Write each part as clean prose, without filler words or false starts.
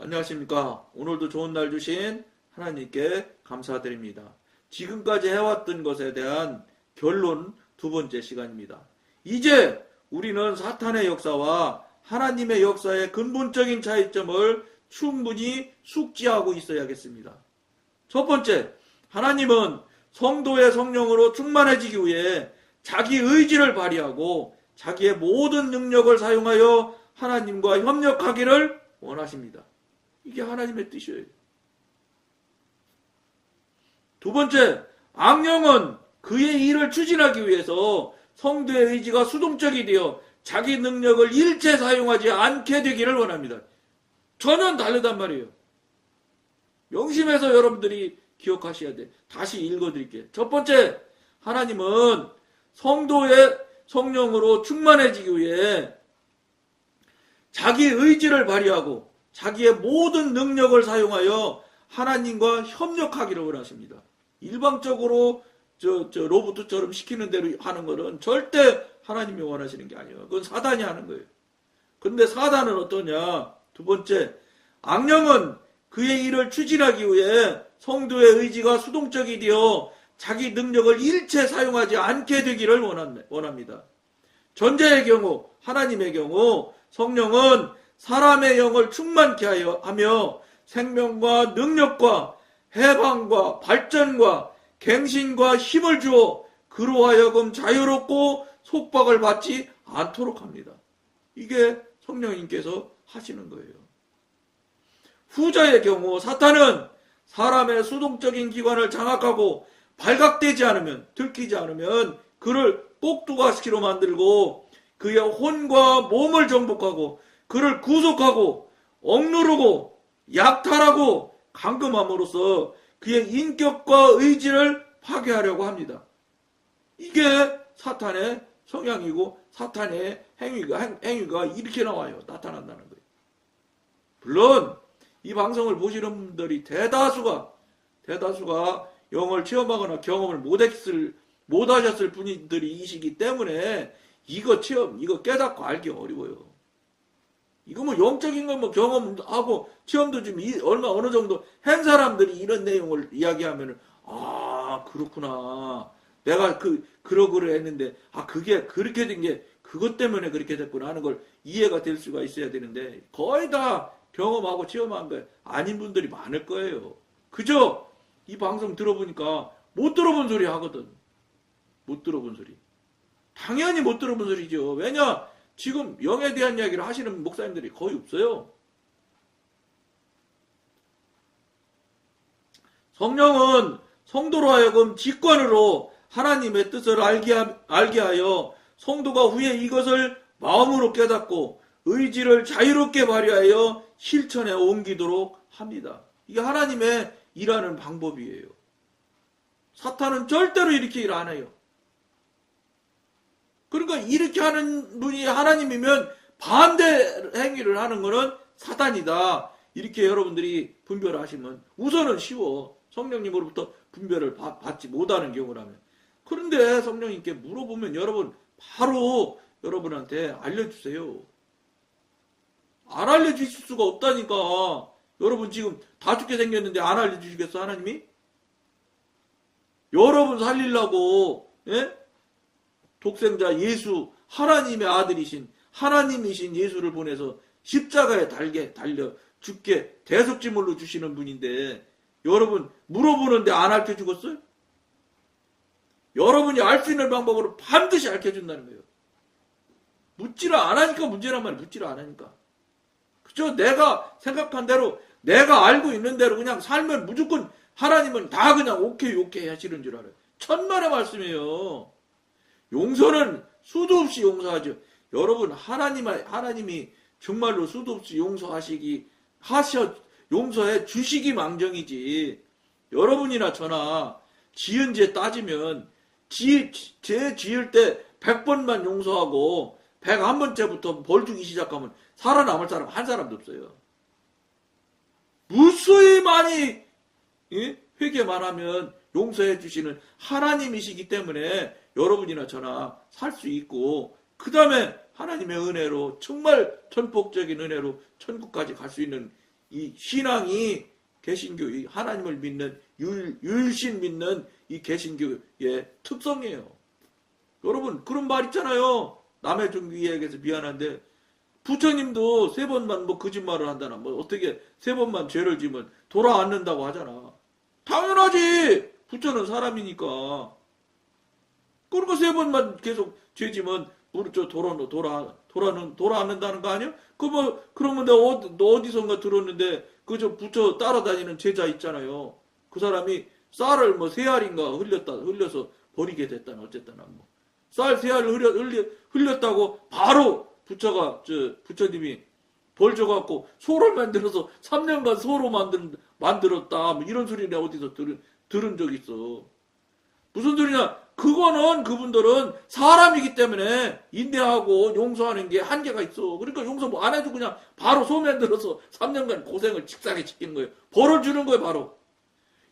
안녕하십니까. 오늘도 좋은 날 주신 하나님께 감사드립니다. 지금까지 해왔던 것에 대한 결론 두 번째 시간입니다. 이제 우리는 사탄의 역사와 하나님의 역사의 근본적인 차이점을 충분히 숙지하고 있어야겠습니다. 첫 번째, 하나님은 성도의 성령으로 충만해지기 위해 자기 의지를 발휘하고 자기의 모든 능력을 사용하여 하나님과 협력하기를 원하십니다. 이게 하나님의 뜻이에요. 두 번째, 악령은 그의 일을 추진하기 위해서 성도의 의지가 수동적이 되어 자기 능력을 일체 사용하지 않게 되기를 원합니다. 전혀 다르단 말이에요. 명심해서 여러분들이 기억하셔야 돼. 다시 읽어드릴게요. 첫 번째, 하나님은 성도의 성령으로 충만해지기 위해 자기 의지를 발휘하고 자기의 모든 능력을 사용하여 하나님과 협력하기를 원하십니다. 일방적으로 로봇처럼 시키는 대로 하는 것은 절대 하나님이 원하시는 게 아니에요. 그건 사단이 하는 거예요. 그런데 사단은 어떠냐? 두 번째, 악령은 그의 일을 추진하기 위해 성도의 의지가 수동적이 되어 자기 능력을 일체 사용하지 않게 되기를 원합니다. 전자의 경우, 하나님의 경우 성령은 사람의 영을 충만케 하며 생명과 능력과 해방과 발전과 갱신과 힘을 주어 그로 하여금 자유롭고 속박을 받지 않도록 합니다. 이게 성령님께서 하시는 거예요. 후자의 경우 사탄은 사람의 수동적인 기관을 장악하고 발각되지 않으면, 들키지 않으면 그를 꼭두가시키로 만들고 그의 혼과 몸을 정복하고 그를 구속하고 억누르고 약탈하고 감금함으로써 그의 인격과 의지를 파괴하려고 합니다. 이게 사탄의 성향이고 사탄의 행위가 이렇게 나와요. 나타난다는 거예요. 물론 이 방송을 보시는 분들이 대다수가 영을 체험하거나 경험을 못하셨을 분들이시기 때문에 이거 깨닫고 알기 어려워요. 이거 뭐 영적인 건 뭐 경험하고 체험도 좀 어느 정도 한 사람들이 이런 내용을 이야기하면은 그렇구나. 내가 그러그러 했는데 그게 그렇게 된 게 그것 때문에 그렇게 됐구나 하는 걸 이해가 될 수가 있어야 되는데 거의 다 경험하고 체험한 거 아닌 분들이 많을 거예요. 그저 이 방송 들어보니까 못 들어본 소리 하거든. 못 들어본 소리. 당연히 못 들어본 소리죠. 왜냐? 지금 영에 대한 이야기를 하시는 목사님들이 거의 없어요. 성령은 성도로 하여금 직관으로 하나님의 뜻을 알게 하여 성도가 후에 이것을 마음으로 깨닫고 의지를 자유롭게 발휘하여 실천에 옮기도록 합니다. 이게 하나님의 일하는 방법이에요. 사탄은 절대로 이렇게 일 안 해요. 그러니까 이렇게 하는 분이 하나님이면 반대 행위를 하는 것은 사탄이다. 이렇게 여러분들이 분별을 하시면 우선은 쉬워. 성령님으로부터 분별을 받지 못하는 경우라면. 그런데 성령님께 물어보면 여러분 바로 여러분한테 알려주세요. 안 알려주실 수가 없다니까. 여러분 지금 다 죽게 생겼는데 안 알려주시겠어 하나님이? 여러분 살리려고 독생자 예수 하나님의 아들이신 하나님이신 예수를 보내서 십자가에 달려 죽게 대속제물로 주시는 분인데 여러분 물어보는데 안 알려주겠어요? 여러분이 알 수 있는 방법으로 반드시 알려준다는 거예요. 묻지를 안 하니까 문제란 말이에요. 묻지를 안 하니까. 그죠? 내가 생각한 대로 내가 알고 있는 대로 그냥 살면 무조건 하나님은 다 그냥 오케이 하시는 줄 알아요. 천만의 말씀이에요. 용서는 수도 없이 용서하죠. 여러분 하나님이 정말로 수도 없이 용서해 주시기 망정이지. 여러분이나 저나 지은 죄 따지면 죄 지을 때 100번만 용서하고 101번째부터 벌 주기 시작하면 살아남을 사람 한 사람도 없어요. 무수히 많이 회개만 하면 용서해 주시는 하나님이시기 때문에 여러분이나 저나 살 수 있고 그 다음에 하나님의 은혜로 정말 전폭적인 은혜로 천국까지 갈 수 있는 이 신앙이 개신교, 이 하나님을 믿는 율신 믿는 이 개신교의 특성이에요. 여러분 그런 말 있잖아요. 남의 종교 이야기해서 미안한데 부처님도 3번만 뭐 거짓말을 한다나 뭐 어떻게 3번만 죄를 지면 돌아앉는다고 하잖아. 당연하지. 부처는 사람이니까. 그러니까 3번만 계속 죄 지면 돌아앉는다는 거 아니야? 그러면 내가 어디선가 들었는데 그저 부처 따라다니는 제자 있잖아요. 그 사람이 쌀을 뭐 3알인가 흘려서 버리게 됐다나 어쨌다나 뭐. 쌀 3알을 흘렸다고 바로 부처님이 벌 줘갖고 소를 만들어서 3년간 소로 만들었다. 뭐 이런 소리를 어디서 들은 적 있어. 무슨 소리냐? 그거는 그분들은 사람이기 때문에 인내하고 용서하는 게 한계가 있어. 그러니까 용서 뭐 안 해도 그냥 바로 소 만들어서 3년간 고생을 직사게 시키는 거예요. 벌을 주는 거예요, 바로.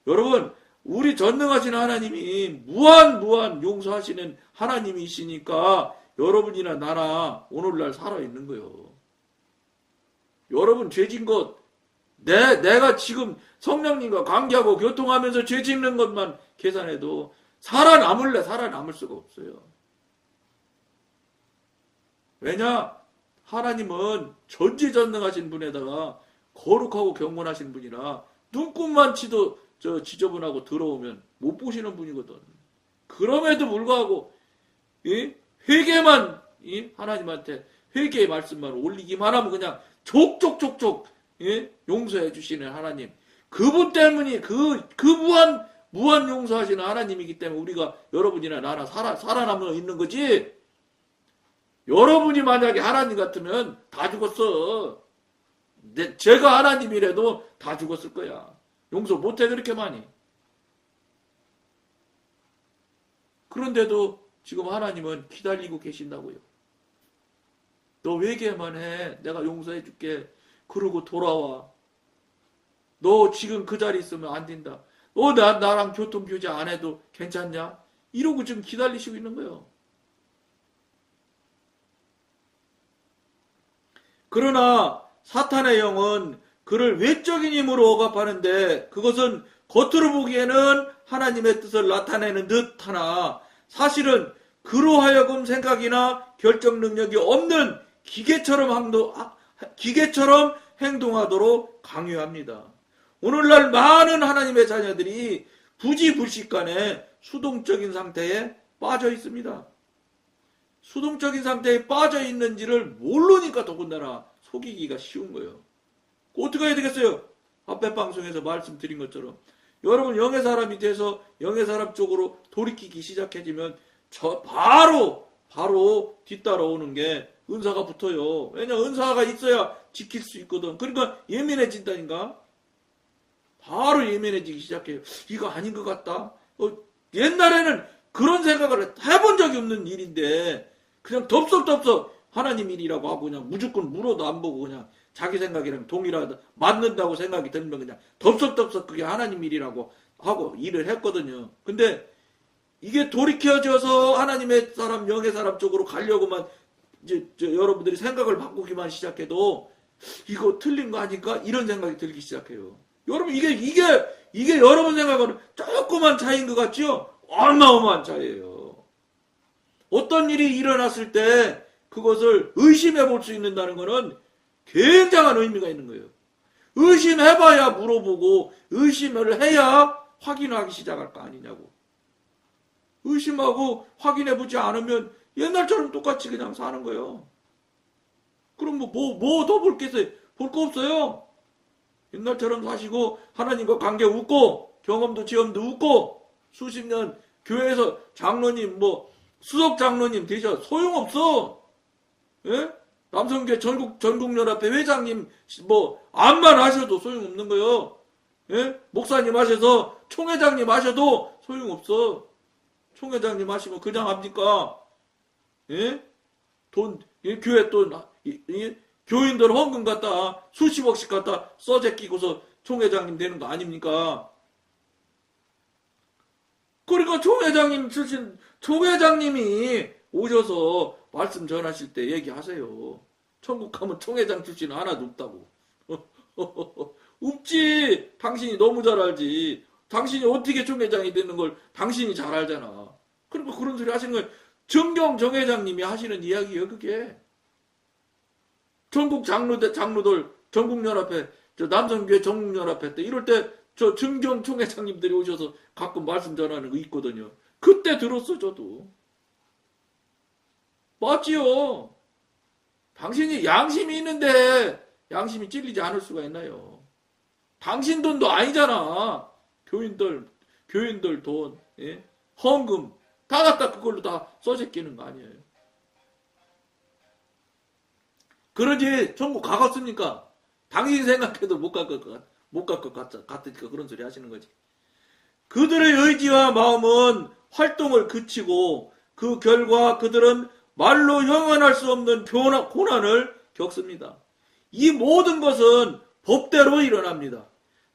여러분, 우리 전능하신 하나님이 무한 용서하시는 하나님이시니까 여러분이나 나나 오늘날 살아있는 거예요. 여러분 죄진 것, 내가 지금 성령님과 관계하고 교통하면서 죄 짓는 것만 계산해도 살아남을 수가 없어요. 왜냐? 하나님은 전지전능하신 분에다가 거룩하고 경건하신 분이라 눈곱만 치도 지저분하고 더러우면 못 보시는 분이거든. 그럼에도 불구하고 회개만 하나님한테 회개의 말씀만 올리기만 하면 그냥 족족족족 용서해 주시는 하나님. 그분 때문에 그 무한 용서하시는 하나님이기 때문에 우리가 여러분이나 나나 살아남아 있는 거지. 여러분이 만약에 하나님 같으면 다 죽었어. 제가 하나님이라도 다 죽었을 거야. 용서 못해 그렇게 많이. 그런데도 지금 하나님은 기다리고 계신다고요. 너 회개만 해. 내가 용서해 줄게. 그러고 돌아와. 너 지금 그 자리에 있으면 안 된다. 너 나랑 교통교제 안 해도 괜찮냐? 이러고 지금 기다리시고 있는 거예요. 그러나 사탄의 영은 그를 외적인 힘으로 억압하는데 그것은 겉으로 보기에는 하나님의 뜻을 나타내는 듯 하나 사실은 그로 하여금 생각이나 결정 능력이 없는 기계처럼 행동하도록 강요합니다. 오늘날 많은 하나님의 자녀들이 부지불식간에 수동적인 상태에 빠져 있습니다. 수동적인 상태에 빠져 있는지를 모르니까 더군다나 속이기가 쉬운 거예요. 어떻게 해야 되겠어요? 앞에 방송에서 말씀드린 것처럼 여러분 영의 사람이 돼서 영의 사람 쪽으로 돌이키기 시작해지면 바로 뒤따라오는 게 은사가 붙어요. 왜냐 은사가 있어야 지킬 수 있거든. 그러니까 예민해진다니까. 바로 예민해지기 시작해요. 이거 아닌 것 같다. 옛날에는 그런 생각을 해본 적이 없는 일인데 그냥 덥석덥석 하나님 일이라고 하고 그냥 무조건 물어도 안 보고 그냥 자기 생각이랑 동일하다 맞는다고 생각이 들면 그냥 덥석덥석 그게 하나님 일이라고 하고 일을 했거든요. 근데 이게 돌이켜져서 하나님의 사람 영의 사람 쪽으로 가려고만 이제 여러분들이 생각을 바꾸기만 시작해도 이거 틀린 거 아닐까 이런 생각이 들기 시작해요. 여러분 이게 여러분 생각은 조그만 차이인 것 같죠? 어마어마한 차이예요. 어떤 일이 일어났을 때 그것을 의심해 볼 수 있는다는 것은 굉장한 의미가 있는 거예요. 의심해봐야 물어보고 의심을 해야 확인하기 시작할 거 아니냐고. 의심하고 확인해보지 않으면 옛날처럼 똑같이 그냥 사는 거예요. 그럼 뭐 더 볼 게 있어요? 볼 거 없어요. 옛날처럼 사시고 하나님과 관계 웃고 경험도 체험도 웃고 수십 년 교회에서 장로님 수석 장로님 되셔 소용없어. 예? 남성교회 전국연합회 회장님 암만 하셔도 소용없는 거예요. 예? 목사님 하셔서 총회장님 하셔도 소용없어. 총회장님 하시면 그냥 합니까? 예? 교회 돈 교인들 헌금 갖다 수십억씩 갖다 써제끼고서 총회장님 되는 거 아닙니까? 그러니까 총회장님이 오셔서 말씀 전하실 때 얘기하세요. 천국 가면 총회장 출신 하나도 없다고. 없지. 당신이 너무 잘 알지. 당신이 어떻게 총회장이 되는 걸 당신이 잘 알잖아. 그러니까 그런 소리 하시는 거예요. 정경 정회장님이 하시는 이야기예요, 그게. 전국 장로들, 전국연합회, 남성교회 전국연합회 때 이럴 때 저 정경 총회장님들이 오셔서 가끔 말씀 전하는 거 있거든요. 그때 들었어, 저도. 맞지요. 당신이 양심이 있는데 양심이 찔리지 않을 수가 있나요? 당신 돈도 아니잖아. 교인들 돈, 예? 헌금 다 갖다 그걸로 다 써제끼는 거 아니에요. 그러지 전국 가겠습니까? 당신 생각해도 못 갈 것 같으니까 그런 소리 하시는 거지. 그들의 의지와 마음은 활동을 그치고 그 결과 그들은 말로 형언할 수 없는 고난을 겪습니다. 이 모든 것은 법대로 일어납니다.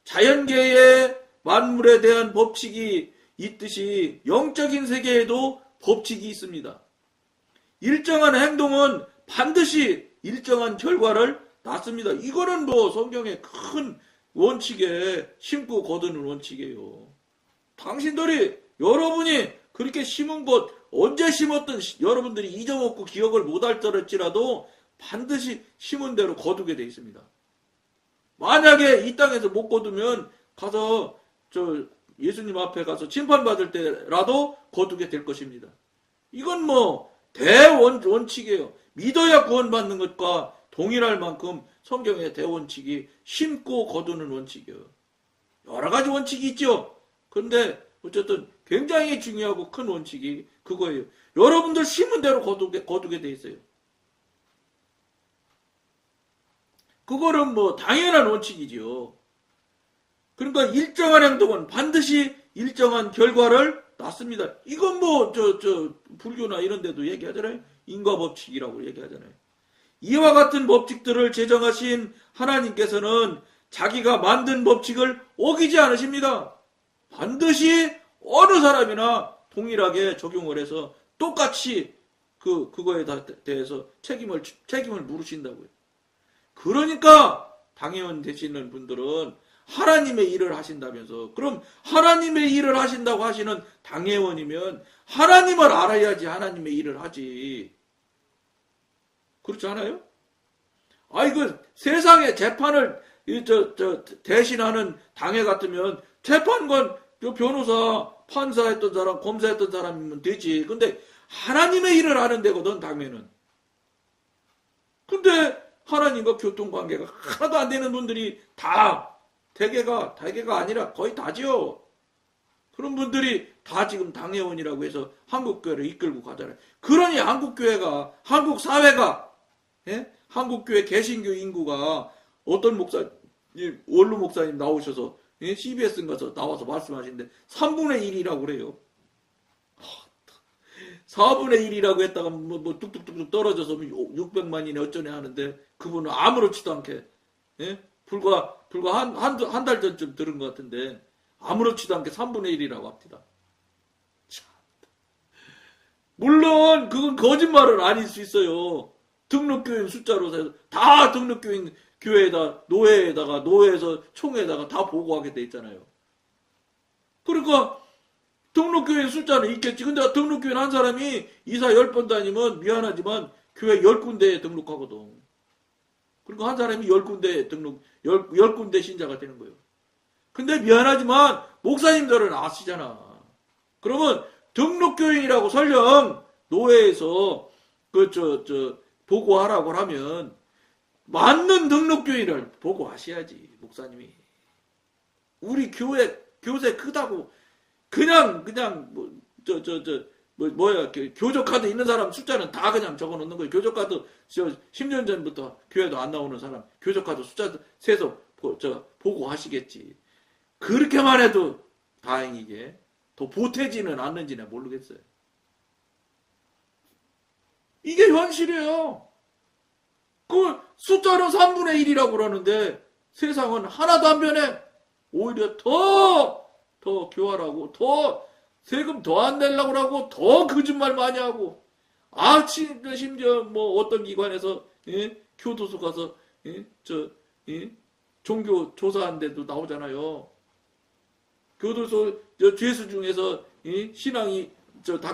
자연계의 만물에 대한 법칙이 있듯이 영적인 세계에도 법칙이 있습니다. 일정한 행동은 반드시 일정한 결과를 낳습니다. 이거는 뭐 성경의 큰 원칙에 심고 거두는 원칙이에요. 당신들이 여러분이 그렇게 심은 것 언제 심었든 여러분들이 잊어먹고 기억을 못할 때일지라도 반드시 심은 대로 거두게 돼 있습니다. 만약에 이 땅에서 못 거두면 가서 예수님 앞에 가서 심판받을 때라도 거두게 될 것입니다. 이건 뭐 대원칙이에요. 믿어야 구원받는 것과 동일할 만큼 성경의 대원칙이 심고 거두는 원칙이에요. 여러 가지 원칙이 있죠. 그런데 어쨌든 굉장히 중요하고 큰 원칙이 그거예요. 여러분들 심은 대로 거두게 돼 있어요. 그거는 뭐 당연한 원칙이지요. 그러니까 일정한 행동은 반드시 일정한 결과를 낳습니다. 이건 뭐 불교나 이런 데도 얘기하잖아요. 인과법칙이라고 얘기하잖아요. 이와 같은 법칙들을 제정하신 하나님께서는 자기가 만든 법칙을 어기지 않으십니다. 반드시 어느 사람이나 동일하게 적용을 해서 똑같이 그거에 대해서 책임을 물으신다고요. 그러니까 당회원 되시는 분들은 하나님의 일을 하신다면서, 그럼 하나님의 일을 하신다고 하시는 당회원이면 하나님을 알아야지 하나님의 일을 하지. 그렇지 않아요? 이거 세상에 재판을 대신하는 당회 같으면 재판관, 변호사, 판사했던 사람, 검사했던 사람이면 되지. 근데 하나님의 일을 하는 데거든, 당회는. 근데 하나님과 교통관계가 하나도 안 되는 분들이 대개가 아니라 거의 다지요. 그런 분들이 다 지금 당회원이라고 해서 한국교회를 이끌고 가잖아요. 그러니 한국 사회가, 예? 한국교회 개신교 인구가 어떤 목사님, 원로 목사님 나오셔서, 예? CBS인가서 나와서 말씀하시는데 3분의 1이라고 그래요. 4분의 1이라고 했다가 뭐 뚝뚝뚝 떨어져서 600만이네 어쩌네 하는데 그분은 아무렇지도 않게, 예? 불과 한 달 전쯤 들은 것 같은데 아무렇지도 않게 3분의 1이라고 합니다. 참. 물론 그건 거짓말은 아닐 수 있어요. 등록교인 숫자로 해서 다 등록교인 교회에다 노회에서 총회에다가 다 보고하게 돼 있잖아요. 그러니까 등록교인 숫자는 있겠지. 근데 등록교인 한 사람이 이사 10번 다니면 미안하지만 교회 10군데에 등록하거든. 그러니까 한 사람이 10군데에 10군데 신자가 되는 거예요. 근데 미안하지만 목사님들은 아시잖아. 그러면 등록교인이라고 설령 노회에서 보고하라고 하면 맞는 등록교인을 보고하셔야지, 목사님이. 우리 교세 크다고 그냥 교적카드 있는 사람 숫자는 다 그냥 적어 놓는 거예요. 교적카드 10년 전부터 교회도 안 나오는 사람 교적카드 숫자 세서 보고하시겠지. 그렇게만 해도 다행이게 더 보태지는 않는지는 모르겠어요. 이게 현실이에요. 그 숫자는 3분의 1이라고 그러는데 세상은 하나도 안 변해. 오히려 더 교활하고 더 세금 더 안 내려고 하고 더 거짓말 많이 하고, 심지어 뭐 어떤 기관에서, 예? 교도소 가서, 예? 종교 조사한 데도 나오잖아요. 교도소 죄수 중에서 신앙이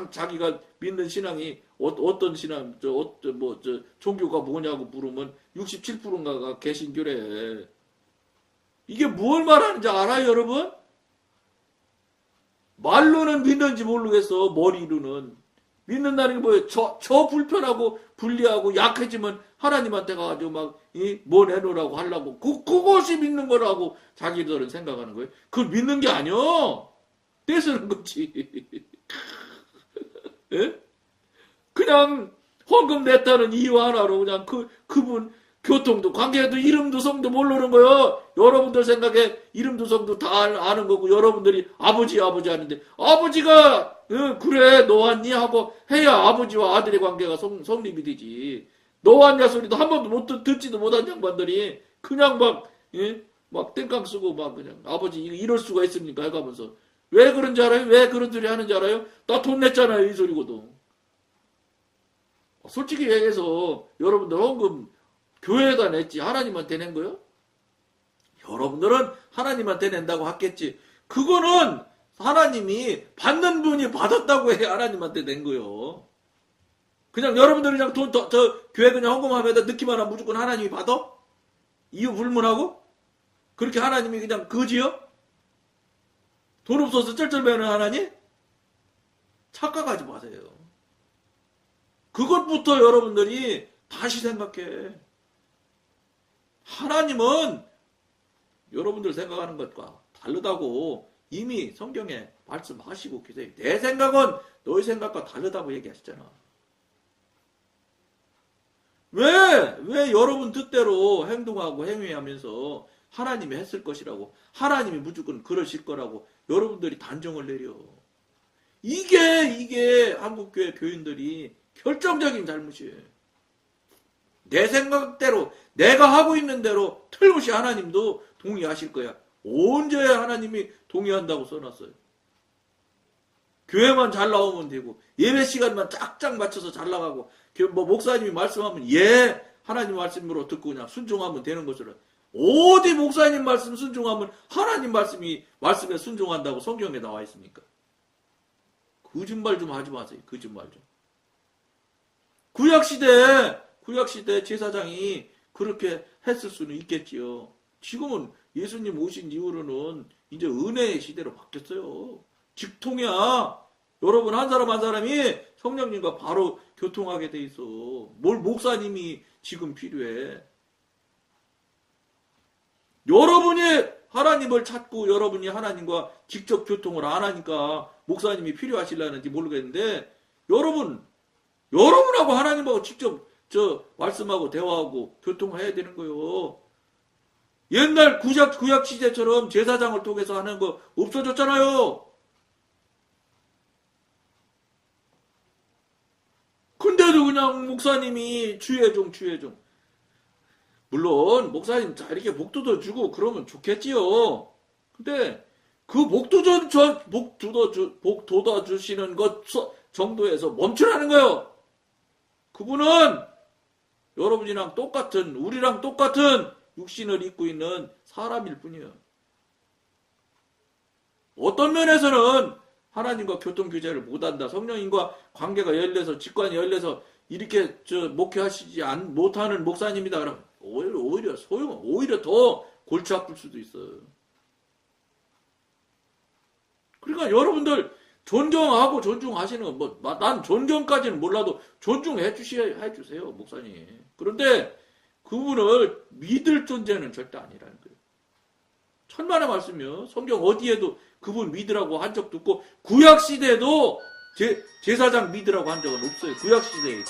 자기가 믿는 신앙이 어떤 신앙 종교가 뭐냐고 물으면 67%인가가 개신교래. 이게 뭘 말하는지 알아요, 여러분? 말로는 믿는지 모르겠어. 머리로는 믿는다는 게 뭐예요? 저 불편하고 불리하고 약해지면 하나님한테 가가지고 뭐 내놓으라고 하려고 그것이 믿는 거라고 자기들은 생각하는 거예요. 그걸 믿는 게 아니야. 떼쓰는 거지. 예? 그냥 헌금 냈다는 이유 하나로 그냥 그분 교통도 관계도 이름도 성도 모르는 거요. 여러분들 생각에 이름도 성도 다 아는 거고 여러분들이 아버지 하는데 아버지가 그래 너 왔니 하고 해야 아버지와 아들의 관계가 성립이 되지. 너 왔냐 소리도 한 번도 못 듣지도 못한 양반들이 그냥 막 땡깡 쓰고 막 그냥 아버지 이럴 수가 있습니까 해가면서 왜 그런지 알아요? 왜 그런 소리 하는지 알아요? 나 돈 냈잖아요 이 소리거든. 솔직히 얘기해서 여러분들 헌금 교회에다 냈지 하나님한테 낸 거요? 여러분들은 하나님한테 낸다고 하겠지. 그거는 하나님이 받는 분이 받았다고 해 하나님한테 낸 거요. 그냥 여러분들이 그냥 교회 그냥 헌금하면 넣기만 하면 무조건 하나님이 받아? 이유 불문하고? 그렇게 하나님이 그냥 거지요? 돈 없어서 쩔쩔매는 하나님? 착각하지 마세요. 그것부터 여러분들이 다시 생각해. 하나님은 여러분들 생각하는 것과 다르다고 이미 성경에 말씀하시고 계세요. 내 생각은 너의 생각과 다르다고 얘기하시잖아. 왜 여러분 뜻대로 행동하고 행위하면서 하나님이 했을 것이라고 하나님이 무조건 그러실 거라고 여러분들이 단정을 내려. 이게 한국교회 교인들이 결정적인 잘못이에요. 내 생각대로 내가 하고 있는 대로 틀림없이 하나님도 동의하실 거야. 언제 하나님이 동의한다고 써놨어요. 교회만 잘 나오면 되고 예배 시간만 짝짝 맞춰서 잘 나가고 목사님이 말씀하면 하나님 말씀으로 듣고 그냥 순종하면 되는 것으로. 어디 목사님 말씀 순종하면 하나님 말씀에 순종한다고 성경에 나와 있습니까? 거짓말 좀 하지 마세요. 거짓말 좀. 구약시대 제사장이 그렇게 했을 수는 있겠지요. 지금은 예수님 오신 이후로는 이제 은혜의 시대로 바뀌었어요. 직통이야. 여러분 한 사람 한 사람이 성령님과 바로 교통하게 돼 있어. 뭘 목사님이 지금 필요해. 여러분이 하나님을 찾고 여러분이 하나님과 직접 교통을 안 하니까 목사님이 필요하실라는지 모르겠는데 여러분하고 하나님하고 직접 말씀하고 대화하고 교통해야 되는 거요. 옛날 구약 시대처럼 제사장을 통해서 하는 거 없어졌잖아요. 근데도 그냥 목사님이 주의종. 물론 목사님 자 이렇게 복 두어주고 그러면 좋겠지요. 근데 그 복 돋아주시는 것 정도에서 멈추라는 거예요. 그분은 여러분이랑 똑같은 우리랑 똑같은 육신을 입고 있는 사람일 뿐이에요. 어떤 면에서는 하나님과 교통교제를 못한다. 성령님과 관계가 열려서 직관이 열려서 이렇게 목회하시지 못하는 목사님이다. 그러면 오히려 더 골치 아플 수도 있어요. 그러니까 여러분들 존경하고 존중하시는 건 난 존경까지는 몰라도 존중해 주세요 목사님. 그런데 그분을 믿을 존재는 절대 아니라는 거예요. 천만의 말씀이요. 성경 어디에도 그분 믿으라고 한 적도 없고 구약 시대에도 제사장 믿으라고 한 적은 없어요. 구약 시대에도.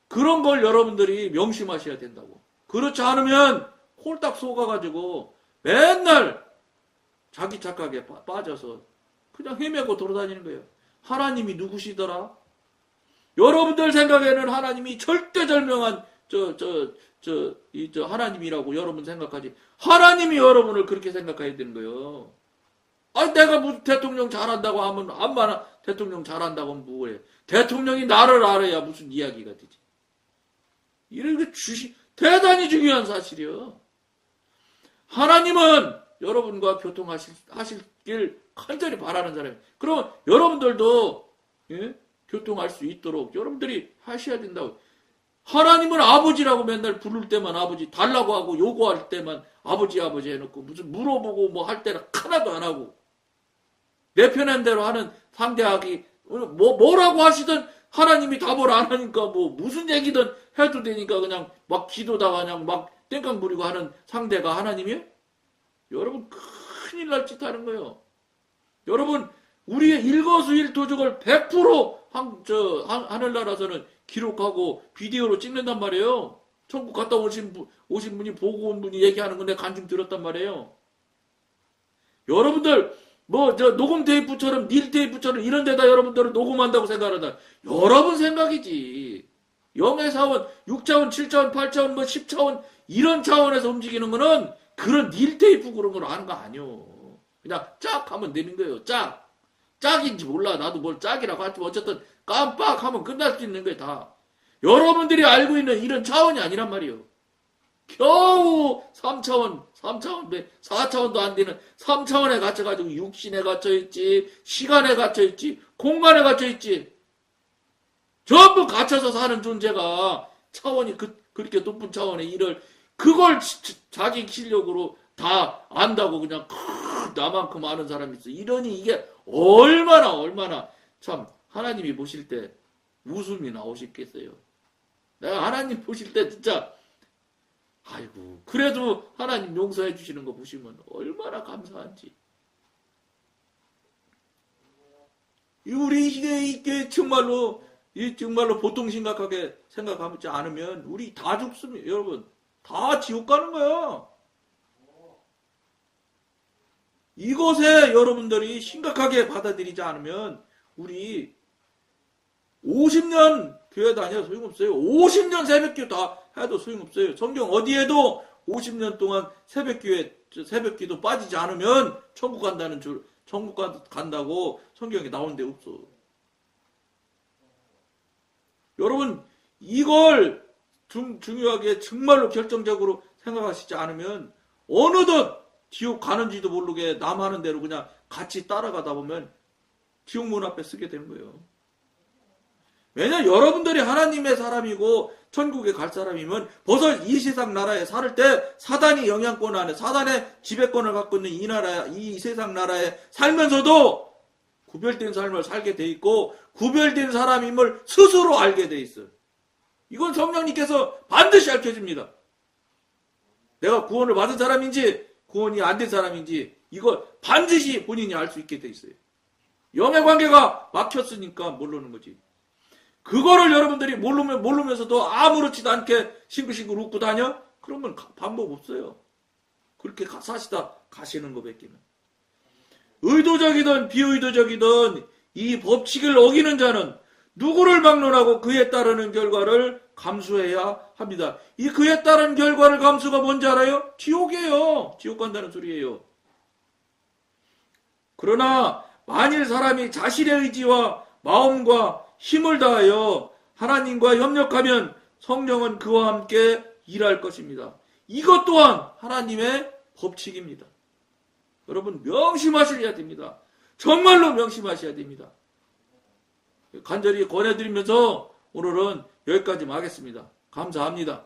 그런 걸 여러분들이 명심하셔야 된다고. 그렇지 않으면 홀딱 속아가지고 맨날 자기 착각에 빠져서 그냥 헤매고 돌아다니는 거예요. 하나님이 누구시더라? 여러분들 생각에는 하나님이 절대절명한 하나님이라고 여러분 생각하지. 하나님이 여러분을 그렇게 생각해야 되는 거예요. 아니, 내가 무슨 대통령 잘한다고 하면, 안마나 대통령 잘한다고 하면 뭐해. 대통령이 나를 알아야 무슨 이야기가 되지. 이런 게 대단히 중요한 사실이요. 하나님은 여러분과 교통하시길 간절히 바라는 사람이에요. 그럼 여러분들도, 예? 교통할 수 있도록 여러분들이 하셔야 된다고. 하나님은 아버지라고 맨날 부를 때만 아버지, 달라고 하고 요구할 때만 아버지 해놓고 무슨 물어보고 뭐 할 때는 하나도 안 하고 내 편한 대로 하는 상대하기 뭐라고 하시든 하나님이 답을 안 하니까 뭐 무슨 얘기든 해도 되니까 그냥 막 기도다가 그냥 막 땡깡 부리고 하는 상대가 하나님이에요? 여러분 큰일 날 짓 하는 거예요. 여러분 우리의 일거수일투족을 100% 하늘나라에서는 기록하고 비디오로 찍는단 말이에요. 천국 갔다 오신 분이 보고 온 분이 얘기하는 건데 간증 들었단 말이에요. 여러분들 녹음 테이프처럼 닐 테이프처럼 이런 데다 여러분들은 녹음한다고 생각한다. 여러분 생각이지. 영의 사원, 6차원, 7차원, 8차원, 10차원 이런 차원에서 움직이는 거는 그런 닐 테이프 그런 걸 아는 거 아니요. 그냥 짝 하면 되는 거예요. 짝인지 몰라. 나도 뭘 짝이라고 하지만 어쨌든 깜빡하면 끝날 수 있는 거예요. 다. 여러분들이 알고 있는 이런 차원이 아니란 말이에요. 겨우 3차원, 4차원도 안 되는 3차원에 갇혀가지고 육신에 갇혀있지, 시간에 갇혀있지, 공간에 갇혀있지. 전부 갇혀서 사는 존재가 차원이 그렇게 높은 차원의 일을 그걸 자기 실력으로 다 안다고 그냥 나만큼 아는 사람이 있어. 이러니 이게 얼마나 참 하나님이 보실 때 웃음이 나오시겠어요. 내가 하나님 보실 때 진짜 아이고 그래도 하나님 용서해 주시는 거 보시면 얼마나 감사한지. 우리 이게 정말로 보통 심각하게 생각하지 않으면 우리 다 죽습니다. 여러분 다 지옥 가는 거야. 이것에 여러분들이 심각하게 받아들이지 않으면 우리 50년 교회 다녀도 소용없어요. 50년 새벽기도 다 해도 소용없어요. 성경 어디에도 50년 동안 새벽기도 빠지지 않으면 천국 간다고 성경에 나온 데 없어. 여러분 이걸 중요하게 정말로 결정적으로 생각하시지 않으면 어느덧 지옥 가는지도 모르게 남 하는 대로 그냥 같이 따라가다 보면 지옥 문 앞에 쓰게 되는 거예요. 왜냐 여러분들이 하나님의 사람이고 천국에 갈 사람이면 벌써 이 세상 나라에 살 때 사단이 영향권 안에 사단의 지배권을 갖고 있는 이 세상 나라에 살면서도 구별된 삶을 살게 돼 있고 구별된 사람임을 스스로 알게 돼 있어요. 이건 성령님께서 반드시 알려줍니다. 내가 구원을 받은 사람인지 구원이 안 된 사람인지 이걸 반드시 본인이 알 수 있게 돼 있어요. 영의 관계가 막혔으니까 모르는 거지. 그거를 여러분들이 모르면서도 아무렇지도 않게 싱글싱글 웃고 다녀? 그러면 방법 없어요. 그렇게 사시다 가시는 거 뺏기는. 의도적이든 비의도적이든 이 법칙을 어기는 자는 누구를 막론하고 그에 따르는 결과를 감수해야 합니다. 이 그에 따른 결과를 감수가 뭔지 알아요? 지옥이에요. 지옥 간다는 소리예요. 그러나 만일 사람이 자신의 의지와 마음과 힘을 다하여 하나님과 협력하면 성령은 그와 함께 일할 것입니다. 이것 또한 하나님의 법칙입니다. 여러분 명심하셔야 됩니다. 정말로 명심하셔야 됩니다. 간절히 권해드리면서 오늘은 여기까지만 하겠습니다. 감사합니다.